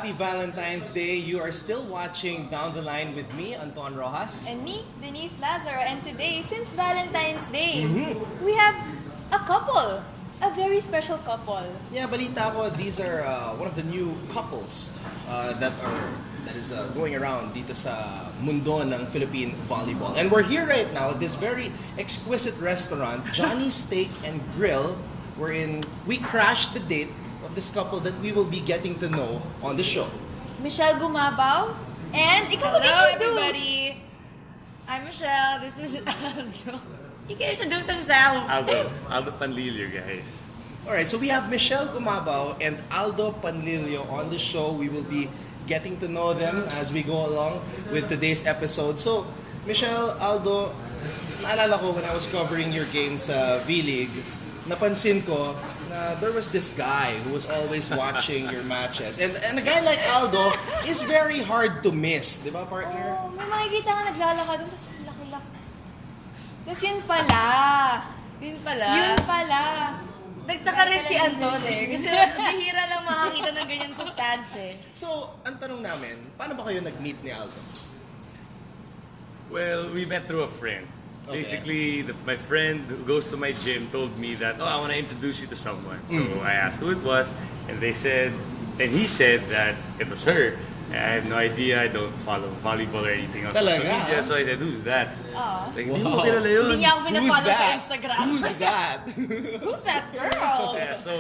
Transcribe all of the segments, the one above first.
happy Valentine's Day. You are still watching Down the Line with me, Anton Rojas. And me, Denise Lazaro. And today, since Valentine's Day, we have a couple. A very special couple. Yeah, balita ko, these are one of the new couples that is going around dito sa mundo ng Philippine volleyball. And we're here right now at this very exquisite restaurant, Johnny's Steak and Grill, wherein we crashed the date of this couple that we will be getting to know on the show. Michele Gumabao. And ikaw Hello, mag-introduce. everybody. I'm Michelle. This is Aldo. You can introduce himself. Aldo Panlilio, guys. Alright, so we have Michele Gumabao and Aldo Panlilio on the show. We will be getting to know them as we go along with today's episode. So, Michelle, Aldo, naalala ko when I was covering your games sa V-League, napansin ko na there was this guy who was always watching your matches. And a guy like Aldo is very hard to miss. Di ba, partner? Oh, may makikita nga naglalakad doon. Tapos laki-laki. Tapos yun pala. Yun pala. Yun pala. Nagtaka rin si Anton eh. Kasi bihira lang makakita ng ganyan sa stands eh. So, ang tanong namin, paano ba kayo nag-meet ni Aldo? Well, we met through a friend. Okay. Basically, my friend who goes to my gym told me that, I want to introduce you to someone. So I asked who it was, and he said that it was her. I had no idea. I don't follow volleyball or anything on social Talaga? media. So I said, who's that? Like, hindi mo Wow. kilala yun. Hindi niya ako Who's pinafollow sa that? Instagram. Who's that? Who's that girl? Yeah, so,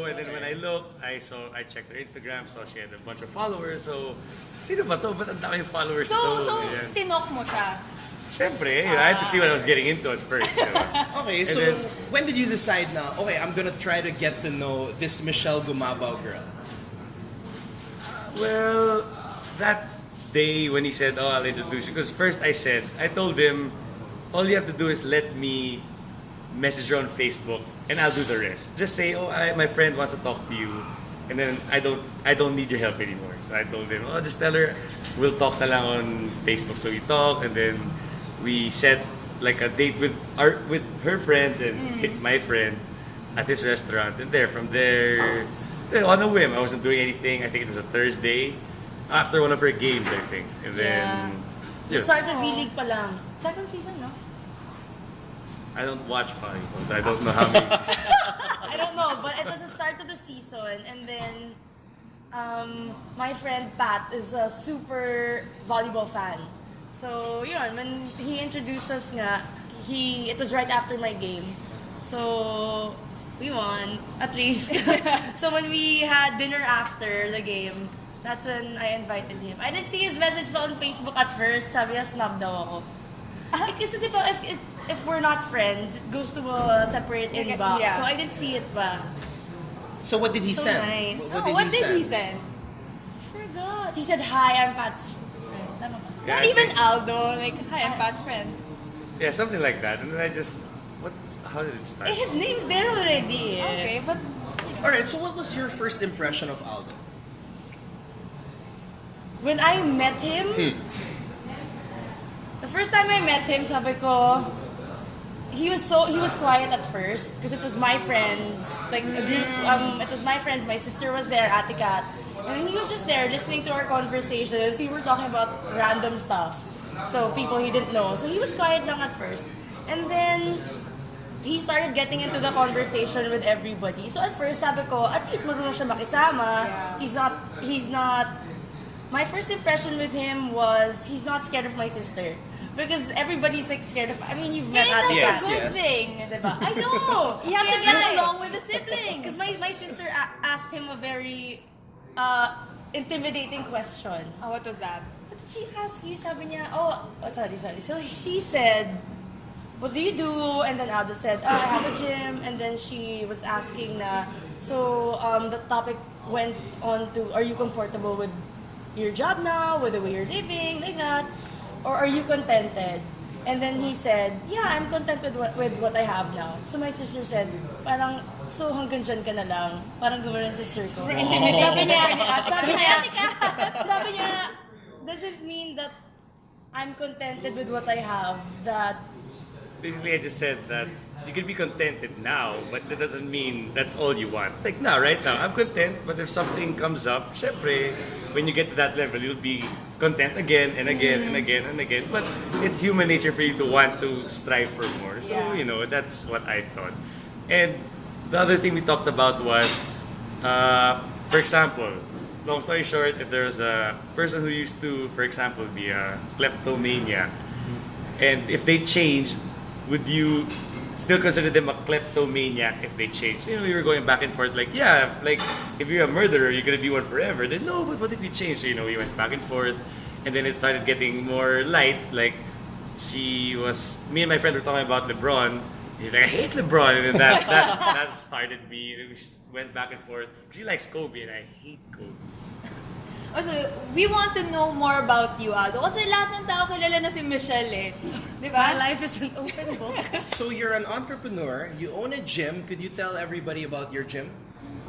and then when I looked, I checked her Instagram, saw she had a bunch of followers. So, sino ba to? Ba't ang daming followers So, ito? so stinok mo siya. Siyempre, I had to see what I was getting into at first. Diba? Okay, so then- when did you decide na, okay, I'm gonna try to get to know this Michele Gumabao girl? Well, that day when he said, I'll introduce you. Because first I told him, all you have to do is let me message her on Facebook and I'll do the rest. Just say, my friend wants to talk to you. And then I don't need your help anymore. So I told him, just tell her, we'll talk na lang on Facebook. So we talked and then we set like a date with her friends and my friend at his restaurant. And from there, on a whim, I wasn't doing anything. I think it was a Thursday. After one of her games, I think. And then... The start of V-League pa lang. Second season, no? I don't watch volleyball, so I don't know how many seasons. I don't know, but it was the start of the season. And then, my friend Pat is a super volleyball fan. So, yun, when he introduced us nga, it was right after my game. So, we won, at least. So when we had dinner after the game, that's when I invited him. I didn't see his message pa on Facebook at first. Sabi niya, snub daw ako. Kasi di ba, if we're not friends, it goes to a separate inbox. Yeah. So I didn't see it pa. So what did he So send? nice. What did he send? Forgot. He said, hi, I'm Pat's friend. Tama ba? Yeah, Not I even think- Aldo. Like, hi, I'm Pat's friend. Yeah, something like that. And then how did it start? Eh, his name's there already. Okay, but Alright, so what was your first impression of Aldo? When I met him, the first time I met him, sabi ko, he was quiet at first because it was my friends, like a group. It was my friends. My sister was there, Ate Kat, and he was just there listening to our conversations. We were talking about random stuff, so people he didn't know. So he was quiet lang at first, and then he started getting into the conversation with everybody. So at first, sabi ko, at least marunong siya makisama. Yeah. He's not. My first impression with him was he's not scared of my sister. Because everybody's like scared of... I mean, you've met that's Ate Yes, a good yes. thing. Diba? I know! You have to Kaya get nga eh. along with the siblings. Because my sister asked him a very intimidating question. Oh, what was that? What did she ask you? Sabi niya, sorry. So she said, what do you do? And then Aldo said, I have a gym. And then she was asking na, so the topic went on to, are you comfortable with your job now, with the way you're living, like that? Or are you contented? And then he said, yeah, I'm content with what I have now. So my sister said, parang, so hanggang dyan ka na lang. Parang gumano ng sister ko. Sabi niya, doesn't mean that I'm contented with what I have, that basically I just said that you can be contented now, but that doesn't mean that's all you want. Like now, right now, I'm content, but if something comes up, syempre, when you get to that level, you'll be content again and again and again and again. But it's human nature for you to want to strive for more. So, Yeah. you know, that's what I thought. And the other thing we talked about was, for example, long story short, if there's a person who used to, for example, be a kleptomaniac, and if they changed, would you still consider them a kleptomaniac if they changed? You know, we were going back and forth like, yeah, like if you're a murderer, you're gonna be one forever. Then no, but what if you change? So, you know, we went back and forth, and then it started getting more light. Like me and my friend were talking about LeBron. He's like, I hate LeBron, and then that started me. And we just went back and forth. She likes Kobe, and I hate Kobe. Also, we want to know more about you, Aldo. Kasi lahat ng tao kilala na si Michelle eh. Di My ba? life is an open book. So you're an entrepreneur, you own a gym. Could you tell everybody about your gym?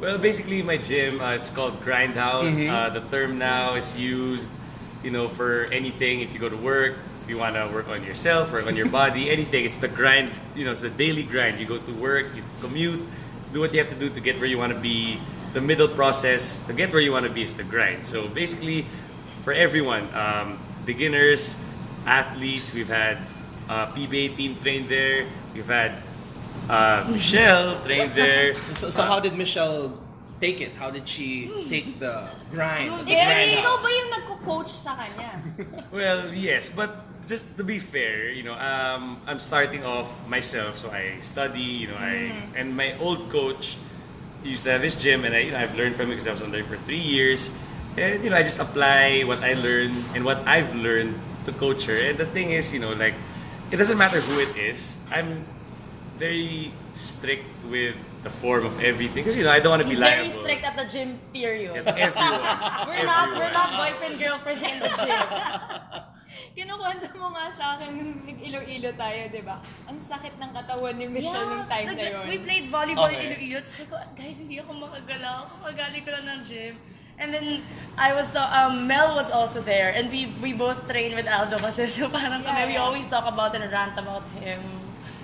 Well, basically, my gym, it's called Grindhouse. The term now is used, you know, for anything. If you go to work, if you want to work on yourself, work on your body, anything. It's the grind, you know, it's the daily grind. You go to work, you commute, do what you have to do to get where you want to be. The middle process to get where you want to be is the grind. So basically, for everyone, beginners, athletes, we've had PBA team trained there. We've had Michelle trained there. So how did Michelle take it? How did she take the grind? The Eh, ikaw grindhouse? ba yung nagko-coach sa kanya? Well, yes, but just to be fair, you know, I'm starting off myself, so I study, you know, and my old coach used to have his gym, and I've learned from him because I was on there for 3 years, and you know, I just apply what I learned and what I've learned to coach her. And the thing is, you know, like, it doesn't matter who it is. I'm very strict with the form of everything because, you know, I don't want to be He's liable. very strict at the gym, period. At everyone. We're not boyfriend girlfriend in the gym. Kinukwento mo nga sa akin, nag-ilo-ilo tayo, di ba? Ang sakit ng katawan ni Michelle nung time na yun. We played volleyball Okay. in Iloilo. Sabi ko, guys, hindi ako makagalaw. Kumagaling ko lang ng gym. And then, I was Mel was also there. And we both trained with Aldo kasi. So parang kami, we always talk about and rant about him.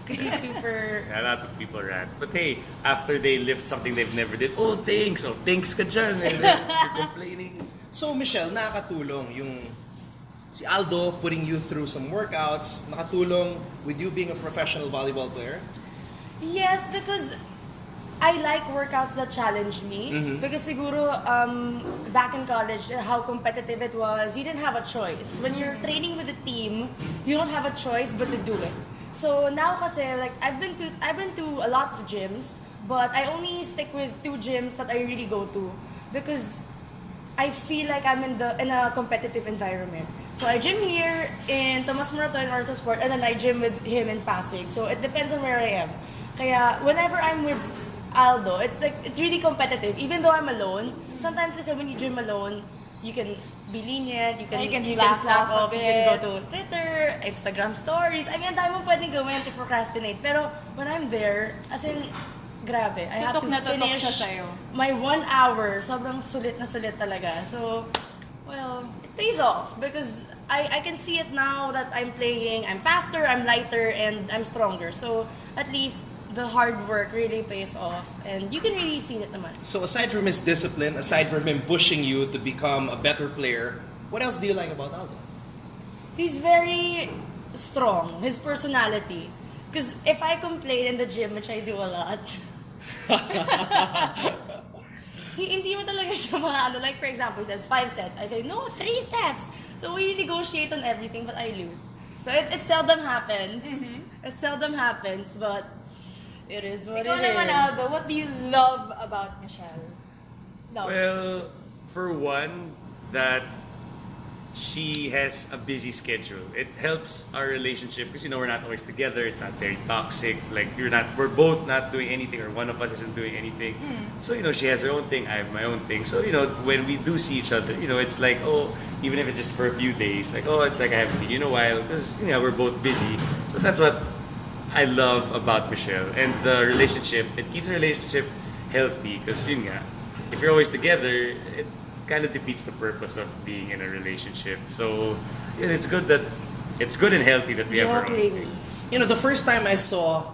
Because he's super... A lot of people rant. But hey, after they lift something they've never did, oh, thanks! Oh, thanks ka dyan! And then you're complaining. So Michelle, nakakatulong yung si Aldo putting you through some workouts, nakatulong with you being a professional volleyball player? Yes, because I like workouts that challenge me. Because siguro, back in college, how competitive it was, you didn't have a choice. When you're training with a team, you don't have a choice but to do it. So now kasi, like, I've been to a lot of gyms, but I only stick with 2 gyms that I really go to because I feel like I'm in a competitive environment. So I gym here in Tomas Morato in Orthosport, and then I gym with him in Pasig. So it depends on where I am. Kaya whenever I'm with Aldo, it's really competitive. Even though I'm alone, sometimes kasi when you gym alone, you can be lenient, you can slack off, you can go to Twitter, Instagram stories. I mean, ang dami mong pwedeng gawin to procrastinate. Pero when I'm there, as in, grabe. I have to Tutok na tutok finish siya sa'yo. my 1 hour. Sobrang sulit na sulit talaga. So, well, it pays off because I can see it now that I'm playing. I'm faster, I'm lighter, and I'm stronger. So, at least, the hard work really pays off. And you can really see it naman. So aside from his discipline, aside from him pushing you to become a better player, what else do you like about Aldo? He's very strong, his personality. Because if I complain in the gym, which I do a lot, hindi mo talaga siya like for example, he says 5 sets. I say, no, 3 sets. So we negotiate on everything, but I lose. So it seldom happens. It seldom happens, but it is what Ikaw it naman, is. Aldo, what do you love about Michelle? Love. Well, for one, that she has a busy schedule. It helps our relationship because, you know, we're not always together. It's not very toxic. Like, we're both not doing anything, or one of us isn't doing anything. So, you know, she has her own thing, I have my own thing. So, you know, when we do see each other, you know, it's like, oh, even if it's just for a few days, like, oh, it's like I haven't seen you in a while because, you know, we're both busy. So that's what I love about Michelle. And the relationship, it keeps the relationship healthy because, yun nga, if you're always together, it kind of defeats the purpose of being in a relationship. So, yeah, it's good and healthy that we have our own agree. thing. You know, the first time I saw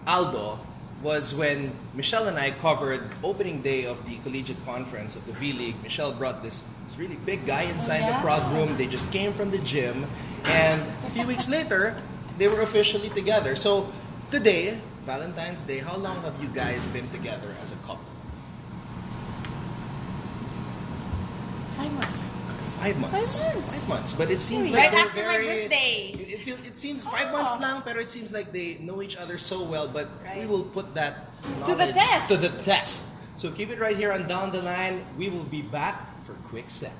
Aldo was when Michelle and I covered opening day of the collegiate conference of the V-League. Michelle brought this really big guy inside the prod room. They just came from the gym. And a few weeks later, they were officially together. So today, Valentine's Day, how long have you guys been together as a couple? 5 months. 5 months. 5 months. 5 months. But it seems Right like they're after my very... birthday. It seems 5 months lang, pero it seems like they know each other so well. But we will put that To the knowledge test. To the test. So keep it right here on Down the Line. We will be back for Quick Set.